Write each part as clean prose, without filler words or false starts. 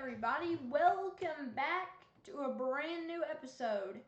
everybody, welcome back to a brand new episode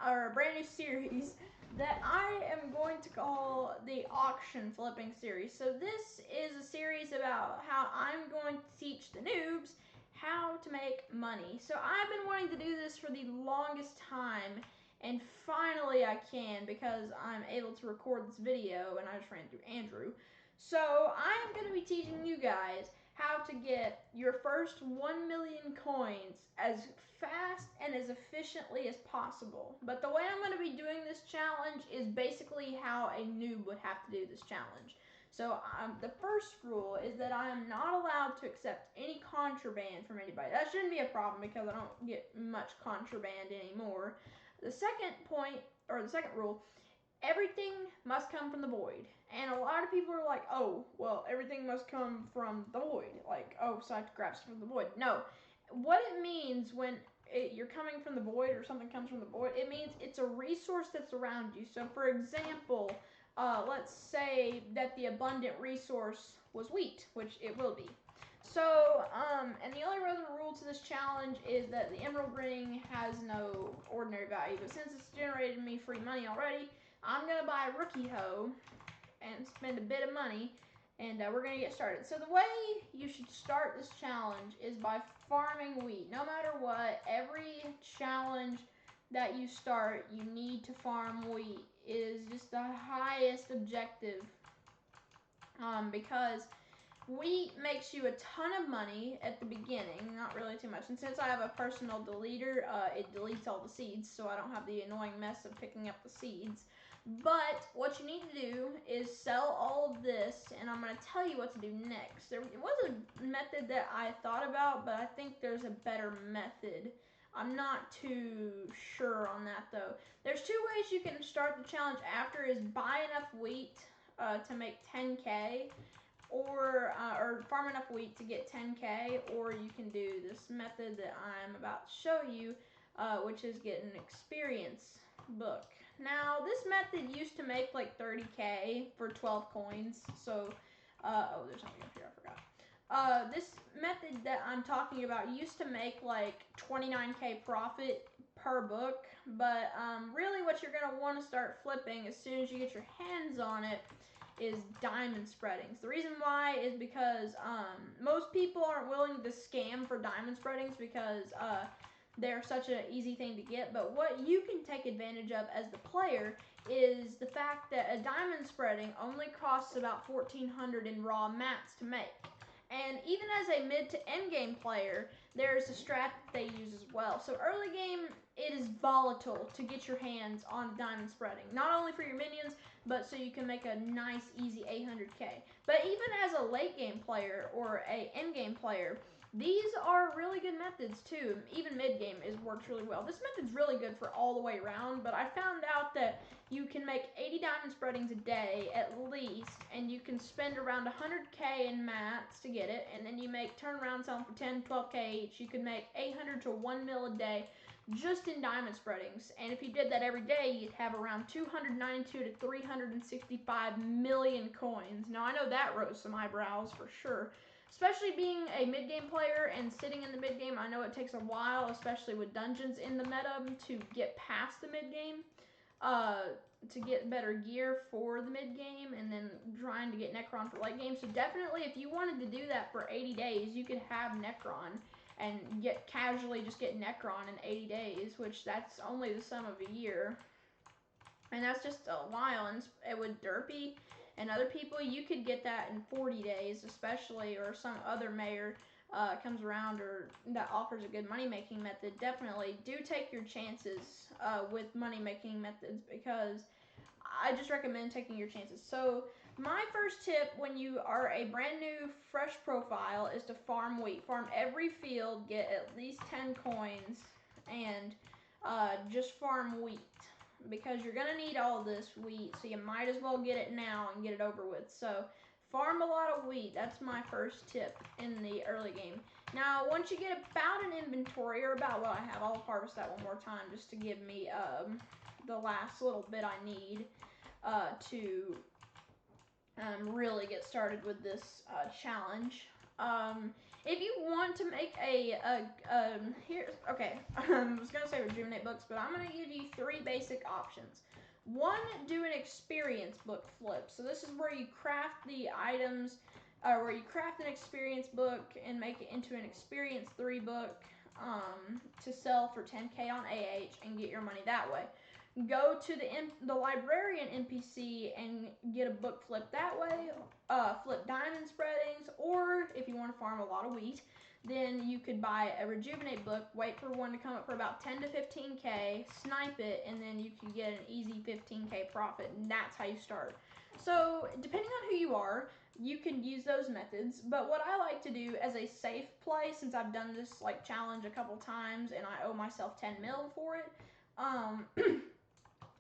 or a brand new series that I am going to call the auction flipping series. So this is a series about how I'm going to teach the noobs how to make money. So I've been wanting to do this for the longest time, and finally I can because I'm able to record this video, and I just ran through Andrew. So I'm going to be teaching you guys how to get your first 1 million coins as fast and as efficiently as possible. But the way I'm going to be doing this challenge is basically how a noob would have to do this challenge. So the first rule is that I am not allowed to accept any contraband from anybody. That shouldn't be a problem because I don't get much contraband anymore. The second point, or the second rule, everything must come from the void. And a lot of people are like, oh, well, everything must come from the void. Like, oh, so I have to grab stuff from the void. No. What it means when you're coming from the void or something comes from the void, it means it's a resource that's around you. So, for example, let's say that the abundant resource was wheat, which it will be. So, and the only other rule to this challenge is that the emerald ring has no ordinary value. But since it's generated me free money already, I'm going to buy a rookie hoe and spend a bit of money, and we're going to get started. So the way you should start this challenge is by farming wheat. No matter what, every challenge that you start, you need to farm wheat. It is just the highest objective because wheat makes you a ton of money at the beginning, not really too much. And since I have a personal deleter, it deletes all the seeds, so I don't have the annoying mess of picking up the seeds. But what you need to do is sell all of this, and I'm going to tell you what to do next. There was a method that I thought about, but I think there's a better method. I'm not too sure on that, though. There's two ways you can start the challenge after is buy enough wheat to make 10K, or farm enough wheat to get 10K, or you can do this method that I'm about to show you, which is get an experience book. Now, this method used to make like 30K for 12 coins, so, oh, there's something up here, I forgot. This method that I'm talking about used to make like 29K profit per book, but really what you're going to want to start flipping as soon as you get your hands on it is diamond spreadings. The reason why is because most people aren't willing to scam for diamond spreadings because they're such an easy thing to get. But what you can take advantage of as the player is the fact that a diamond spreading only costs about 1,400 in raw mats to make. And even as a mid to end game player, there's a strat that they use as well. So early game, it is volatile to get your hands on diamond spreading. Not only for your minions, but so you can make a nice, easy 800K. But even as a late game player or a end game player, these are really good methods too. Even mid game works really well. This method's really good for all the way around, but I found out that you can make 80 diamond spreadings a day at least, and you can spend around 100K in mats to get it, and then you turn around selling for 10, 12K each. You could make 800 to 1 mil a day just in diamond spreadings, and if you did that every day, you'd have around 292 to 365 million coins. Now, I know that rose some eyebrows for sure. Especially being a mid-game player and sitting in the mid-game, I know it takes a while, especially with dungeons in the meta, to get past the mid-game, to get better gear for the mid-game, and then trying to get Necron for late game. So definitely, if you wanted to do that for 80 days, you could have Necron and casually just get Necron in 80 days, which that's only the sum of a year. And that's just a while, and with Derpy and other people, you could get that in 40 days, especially, or some other mayor comes around or that offers a good money-making method. Definitely do take your chances with money-making methods, because I just recommend taking your chances. So my first tip when you are a brand new, fresh profile is to farm wheat. Farm every field, get at least 10 coins, and just farm wheat, because you're going to need all this wheat, so you might as well get it now and get it over with. So farm a lot of wheat. That's my first tip in the early game. Now, once you get about an inventory, or about what I have, I'll harvest that one more time just to give me the last little bit I need to really get started with this challenge. If you want to make here, okay, I was going to say rejuvenate books, but I'm going to give you 3 basic options. 1, do an experience book flip. So this is where you craft the items, where you craft an experience book and make it into an experience 3 book to sell for 10K on AH and get your money that way. Go to the librarian NPC and get a book flip that way, flip diamond spreadings, or if you want to farm a lot of wheat, then you could buy a rejuvenate book, wait for one to come up for about 10 to 15K, snipe it, and then you can get an easy 15K profit, and that's how you start. So depending on who you are, you can use those methods, but what I like to do as a safe play, since I've done this like challenge a couple times and I owe myself 10 mil for it,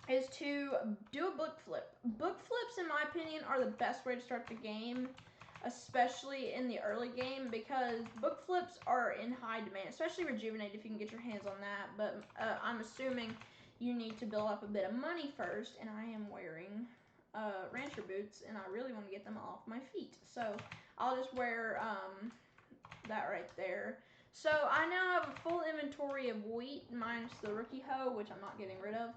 is to do a book flip. Book flips, in my opinion, are the best way to start the game, especially in the early game, because book flips are in high demand, especially rejuvenate if you can get your hands on that, but I'm assuming you need to build up a bit of money first, and I am wearing rancher boots, and I really want to get them off my feet, so I'll just wear that right there. So I now have a full inventory of wheat minus the rookie hoe, which I'm not getting rid of.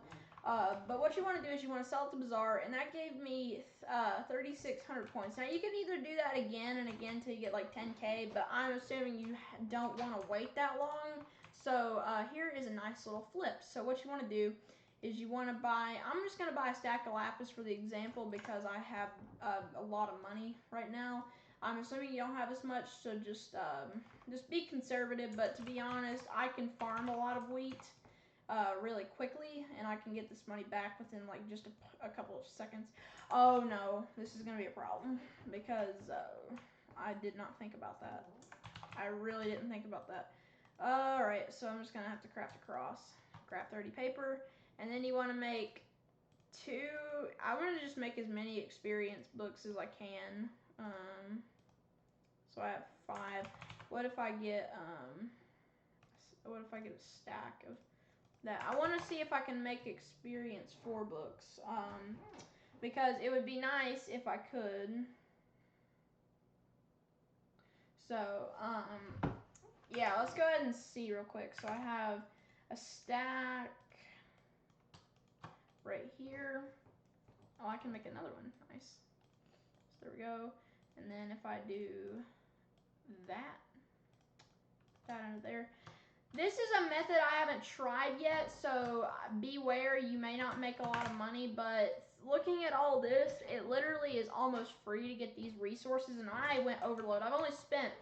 But what you want to do is you want to sell it to Bazaar, and that gave me 3,600 points. Now you can either do that again and again until you get like 10K, but I'm assuming you don't want to wait that long. So here is a nice little flip. So what you want to do is you want to buy, I'm just going to buy a stack of lapis for the example because I have a lot of money right now. I'm assuming you don't have as much, so just be conservative, but to be honest, I can farm a lot of wheat really quickly, and I can get this money back within like just a couple of seconds. Oh no, this is going to be a problem because I did not think about that. I really didn't think about that. Alright, so I'm just going to have to craft a cross. Craft 30 paper, and then you want to make 2, I want to just make as many experience books as I can. So I have 5. What if I get a stack of that? I want to see if I can make experience 4 books, because it would be nice if I could. So, yeah, let's go ahead and see real quick. So I have a stack right here. Oh, I can make another one. Nice. So there we go. And then if I do that under there. This is a method I haven't tried yet, so beware, you may not make a lot of money, but looking at all this, it literally is almost free to get these resources, and I went overload. I've only spent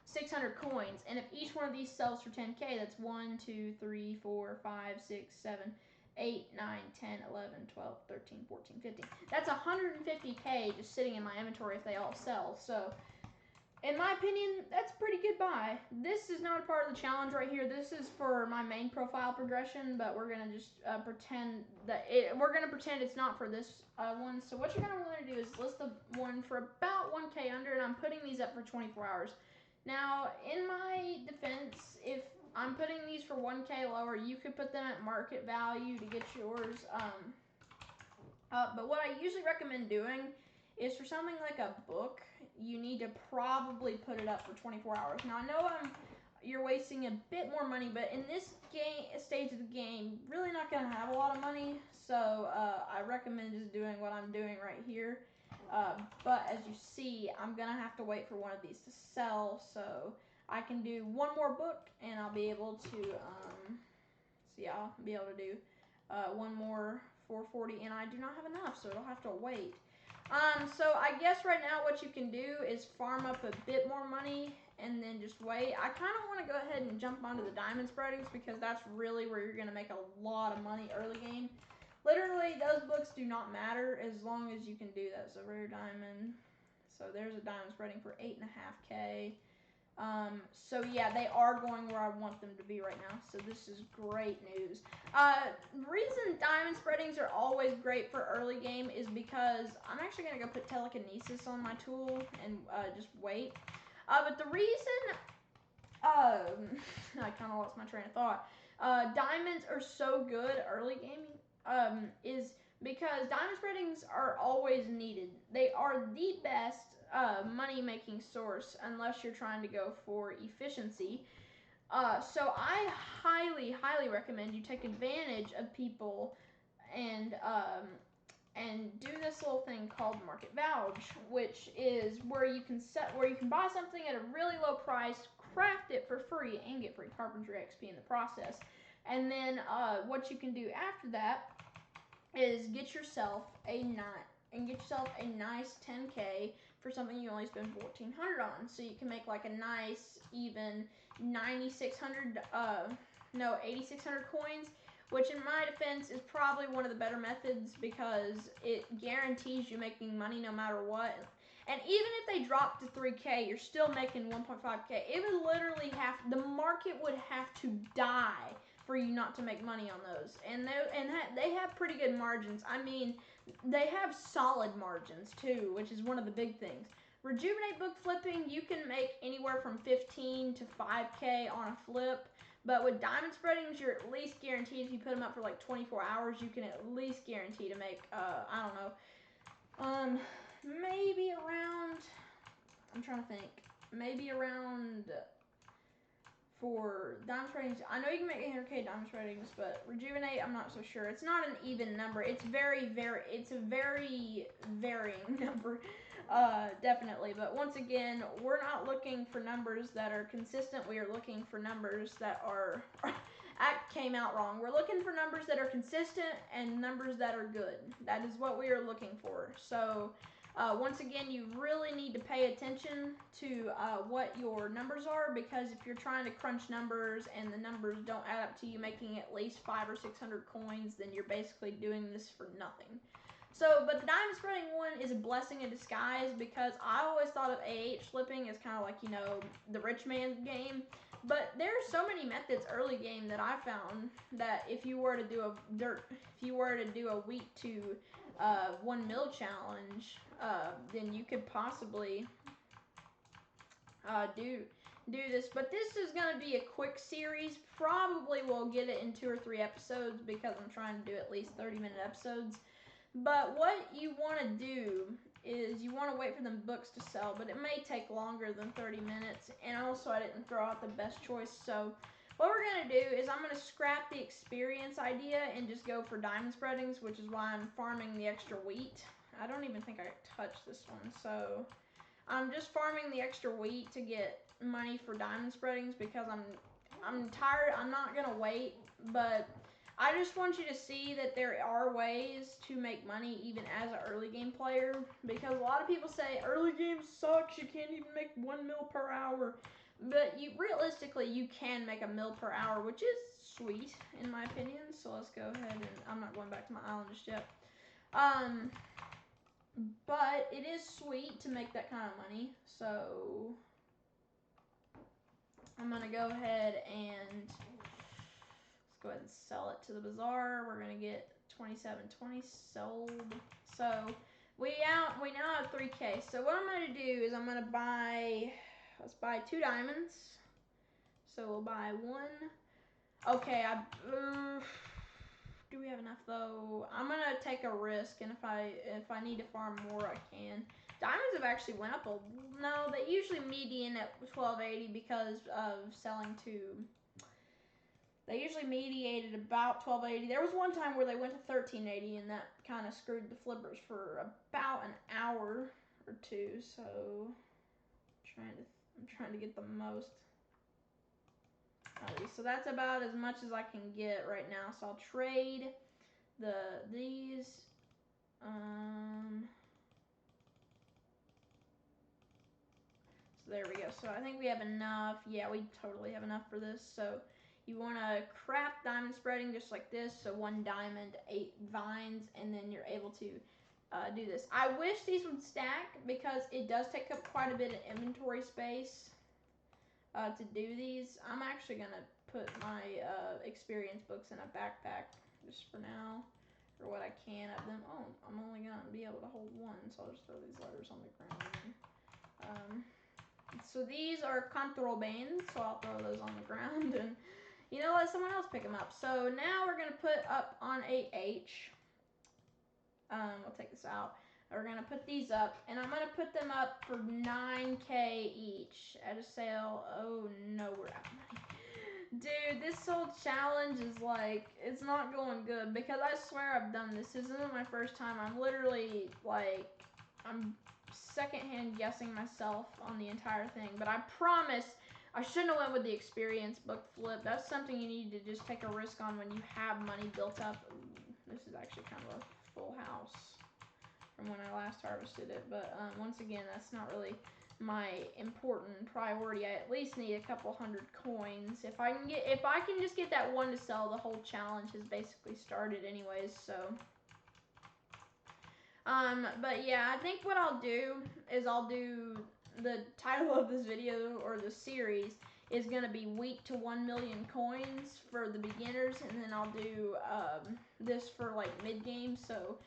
600 coins, and if each one of these sells for 10K, that's 1, 2, 3, 4, 5, 6, 7, 8, 9, 10, 11, 12, 13, 14, 15. That's 150K just sitting in my inventory if they all sell, so in my opinion, that's a pretty good buy. This is not a part of the challenge right here. This is for my main profile progression, but we're gonna just pretend that it's not for this one. So what you're gonna want to do is list the one for about 1K under, and I'm putting these up for 24 hours. Now, in my defense, if I'm putting these for 1K lower, you could put them at market value to get yours up. But what I usually recommend doing is for something like a book, you need to probably put it up for 24 hours. Now, I know you're wasting a bit more money, but in this stage of the game, really not going to have a lot of money, so I recommend just doing what I'm doing right here. But as you see, I'm going to have to wait for one of these to sell, so I can do one more book, and I'll be able to, do one more 440, and I do not have enough, so it'll have to wait. So I guess right now what you can do is farm up a bit more money and then just wait. I kind of want to go ahead and jump onto the diamond spreadings because that's really where you're going to make a lot of money early game. Literally, those books do not matter as long as you can do that. So rare diamond. So there's a diamond spreading for 8.5K. So yeah, they are going where I want them to be right now. So this is great news. The reason diamond spreadings are always great for early game is because I'm actually going to go put telekinesis on my tool and just wait. But the reason, I kind of lost my train of thought. Diamonds are so good early gaming is because diamond spreadings are always needed. They are the best money-making source unless you're trying to go for efficiency. So I highly, highly recommend you take advantage of people and do this little thing called market value, which is where you can buy something at a really low price, craft it for free, and get free carpentry XP in the process. And then what you can do after that is get yourself a nice 10K for something you only spend 1,400 on. So you can make like a nice even 8,600 coins, which in my defense is probably one of the better methods because it guarantees you making money no matter what. And even if they drop to 3K, you're still making 1.5K. It would literally the market would have to die for you not to make money on those. And they have pretty good margins. I mean, they have solid margins too, which is one of the big things. Rejuvenate book flipping, you can make anywhere from 15 to 5K on a flip. But with diamond spreadings, you're at least guaranteed, if you put them up for like 24 hours, you can at least guarantee to make, I don't know, maybe around, I'm trying to think, maybe around, for diamond spreadings, I know you can make 800K diamond spreadings, but rejuvenate, I'm not so sure. It's not an even number. It's a very varying number, definitely. But once again, we're not looking for numbers that are consistent. We are looking for numbers that are, came out wrong. We're looking for numbers that are consistent and numbers that are good. That is what we are looking for. So, once again, you really need to pay attention to what your numbers are, because if you're trying to crunch numbers and the numbers don't add up to you making at least 500 or 600 coins, then you're basically doing this for nothing. So, but the diamond spreading one is a blessing in disguise, because I always thought of AH flipping as kind of like, you know, the rich man's game. But there's so many methods early game that I found that if you were to do a wheat to 1 mil challenge, then you could possibly do this. But this is going to be a quick series. Probably we'll get it in 2 or 3 episodes, because I'm trying to do at least 30-minute episodes. But what you want to do is you want to wait for them books to sell, but it may take longer than 30 minutes. And also, I didn't throw out the best choice. So what we're going to do is I'm going to scrap the experience idea and just go for diamond spreadings, which is why I'm farming the extra wheat. I don't even think I touched this one. So I'm just farming the extra wheat to get money for diamond spreadings, because I'm tired. I'm not going to wait, but I just want you to see that there are ways to make money even as an early game player, because a lot of people say early game sucks, you can't even make 1 mil per hour. But realistically, you can make 1 mil per hour, which is sweet in my opinion. So let's go ahead, and I'm not going back to my island just yet. But it is sweet to make that kind of money. So I'm going to go ahead and go ahead and sell it to the bazaar. We're gonna get 2720 sold. So we now have 3K. So what I'm gonna do is I'm gonna let's buy 2 diamonds. So we'll buy 1. Okay, do we have enough though? I'm gonna take a risk, and if I need to farm more, I can. Diamonds have actually went up no, they usually median at 1280 because of selling to. They usually mediated about 1280. There was one time where they went to 1380, and that kind of screwed the flippers for about an hour or 2. So I'm trying to get the most out of these. So that's about as much as I can get right now. So I'll trade these. So there we go. So I think we have enough. Yeah, we totally have enough for this. So you want to craft diamond spreading just like this. So 1 diamond, 8 vines, and then you're able to do this. I wish these would stack, because it does take up quite a bit of inventory space to do these. I'm actually going to put my experience books in a backpack just for now, or what I can of them. Oh, I'm only going to be able to hold 1, so I'll just throw these letters on the ground. So these are control bands, so I'll throw those on the ground and, you know, let someone else pick them up. So now we're going to put up on a H. We'll take this out. We're gonna put these up, and I'm gonna put them up for 9K each at a sale. Oh no, we're out of money. Dude, this whole challenge is like, it's not going good because I swear I've done this. This isn't my first time. I'm literally like, I'm secondhand guessing myself on the entire thing. But I promise I shouldn't have went with the experience book flip. That's something you need to just take a risk on when you have money built up. Ooh, this is actually kind of a full house from when I last harvested it. But once again, that's not really my important priority. I at least need a couple hundred coins. If I can just get that one to sell, the whole challenge has basically started anyways. So but yeah, I think what I'll do is I'll do the title of this video or the series is gonna be week to 1 million coins for the beginners, and then I'll do this for like mid game. So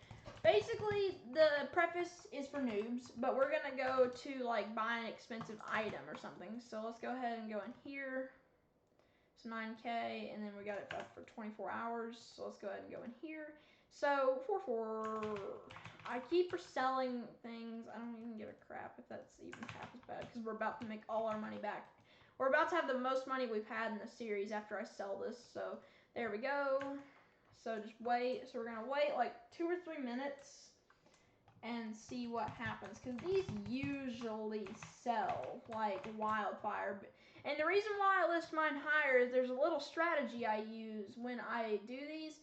basically, the preface is for noobs, but we're gonna go to like buy an expensive item or something. So let's go ahead and go in here. It's 9K, and then we got it up for 24 hours. So let's go ahead and go in here. So I keep reselling things. I don't even give a crap if that's even half as bad because we're about to make all our money back. We're about to have the most money we've had in the series after I sell this. So there we go. So just wait. So we're gonna wait like 2 or 3 minutes and see what happens, because these usually sell like wildfire. And the reason why I list mine higher is there's a little strategy I use when I do these,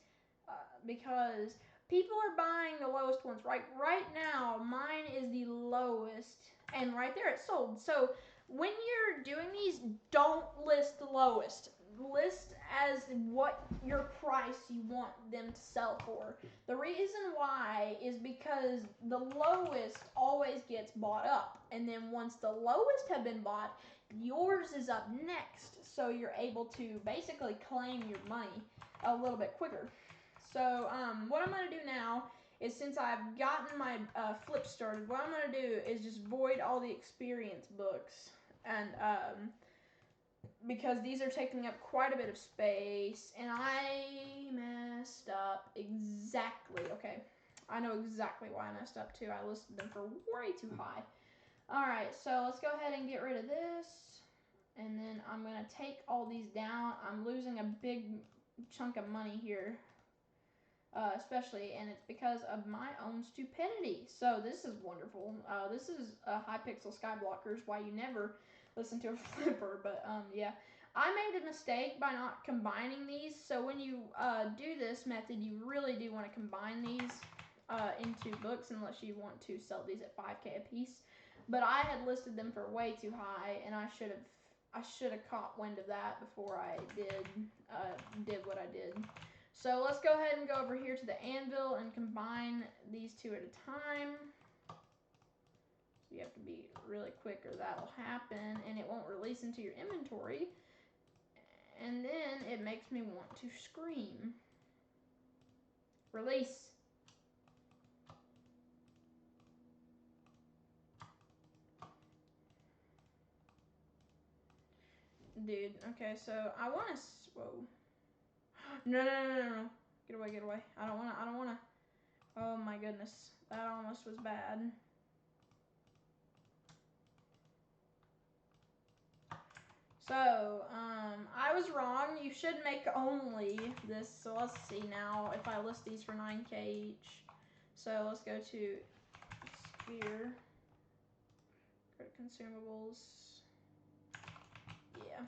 because people are buying the lowest ones. Right now, mine is the lowest, and right there it sold. So when you're doing these, don't list the lowest. List as what your price you want them to sell for. The reason why is because the lowest always gets bought up, and then once the lowest have been bought, yours is up next, so you're able to basically claim your money a little bit quicker. So what I'm going to do now is, since I've gotten my flip started, what I'm going to do is just void all the experience books, and because these are taking up quite a bit of space, and I messed up exactly. Okay, I know exactly why I messed up too. I listed them for way too high. Alright, so let's go ahead and get rid of this, and then I'm going to take all these down. I'm losing a big chunk of money here, especially, and it's because of my own stupidity. So this is wonderful. This is Hypixel Skyblockers, why you never listen to a flipper. But yeah, I made a mistake by not combining these. So when you do this method, you really do want to combine these into books, unless you want to sell these at 5K a piece. But I had listed them for way too high, and I should have caught wind of that before I did what I did. So let's go ahead and go over here to the anvil and combine these two at a time. So you have to be really quick or that'll happen, and it won't release into your inventory. And then it makes me want to scream. Release. Dude, okay, so I want to, whoa. No. Get away. I don't want to. Oh my goodness. That almost was bad. So, I was wrong. You should make only this. So let's see now if I list these for 9K each. So let's go to Sphere. Go to consumables. Yeah.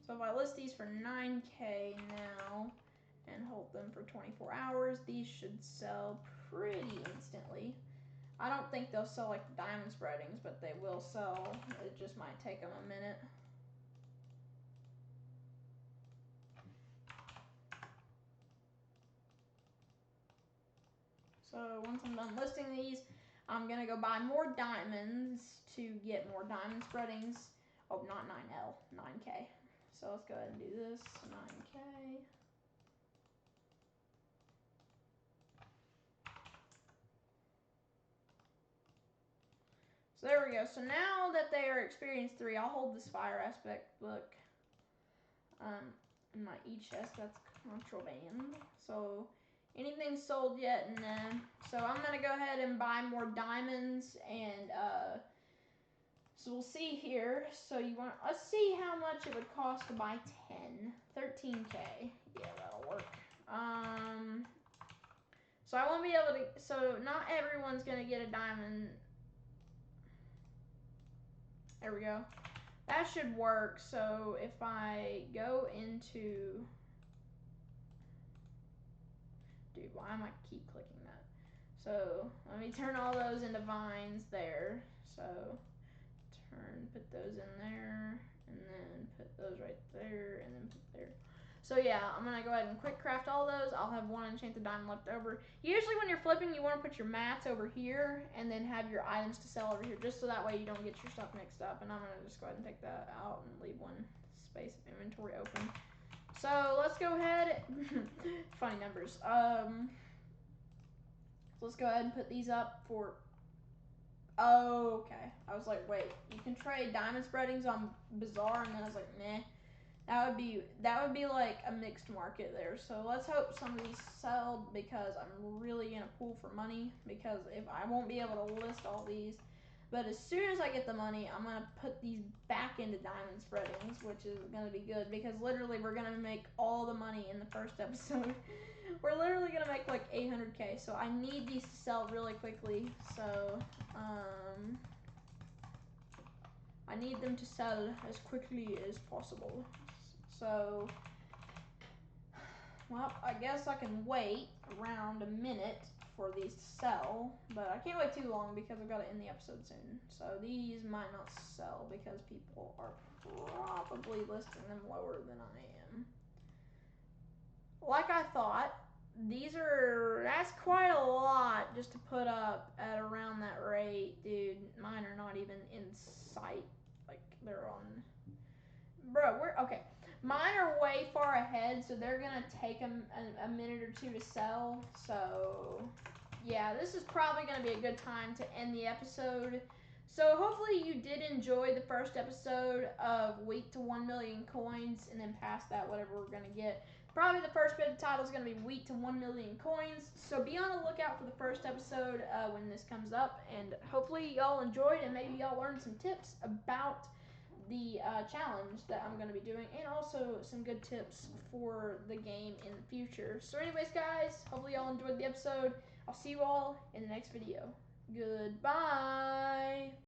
So if I list these for 9K now and hold them for 24 hours, these should sell pretty instantly. I don't think they'll sell like the diamond spreadings, but they will sell. It just might take them a minute. So once I'm done listing these, I'm going to go buy more diamonds to get more diamond spreadings. Oh, not 9L, 9K. So let's go ahead and do this, 9K. So there we go. So now that they are experience 3, I'll hold this fire aspect book in my E chest. That's contraband. So Anything sold yet? Nah. So I'm gonna go ahead and buy more diamonds, and so we'll see here. So let's see how much it would cost to buy 10. 13K. Yeah, that'll work. So I won't be able to, so not everyone's gonna get a diamond. There we go. That should work. So if I go into, dude, why am I keep clicking that? So let me turn all those into vines there. So put those in there, and then put those right there, and then put there. So yeah, I'm gonna go ahead and quick craft all those. I'll have one enchanted diamond left over. Usually when you're flipping, you want to put your mats over here, and then have your items to sell over here, just so that way you don't get your stuff mixed up. And I'm gonna just go ahead and take that out and leave one space of inventory open. So let's go ahead. Funny numbers. So let's go ahead and put these up for. Oh, okay. I was like, wait, you can trade diamond spreadings on Bazaar, and then I was like, nah. That would be like a mixed market there. So let's hope some of these sell, because I'm really gonna pull for money, because if I won't be able to list all these. But as soon as I get the money, I'm gonna put these back into diamond spreadings, which is gonna be good, because literally we're gonna make all the money in the first episode. We're literally gonna make like 800K, so I need these to sell really quickly. So I need them to sell as quickly as possible. So, well, I guess I can wait around a minute for these to sell, but I can't wait too long because I've got to end the episode soon. So these might not sell because people are probably listing them lower than I am. Like I thought, that's quite a lot just to put up at around that rate, dude. Mine are not even in sight. Like, they're on, bro, okay. Mine are way far ahead, so they're gonna take a minute or two to sell. So yeah, this is probably gonna be a good time to end the episode. So hopefully you did enjoy the first episode of Week to 1 million coins, and then past that, whatever we're gonna get. Probably the first bit of the title is going to be Week to 1 million coins. So be on the lookout for the first episode when this comes up. And hopefully y'all enjoyed, and maybe y'all learned some tips about the challenge that I'm going to be doing. And also some good tips for the game in the future. So anyways, guys, hopefully y'all enjoyed the episode. I'll see you all in the next video. Goodbye.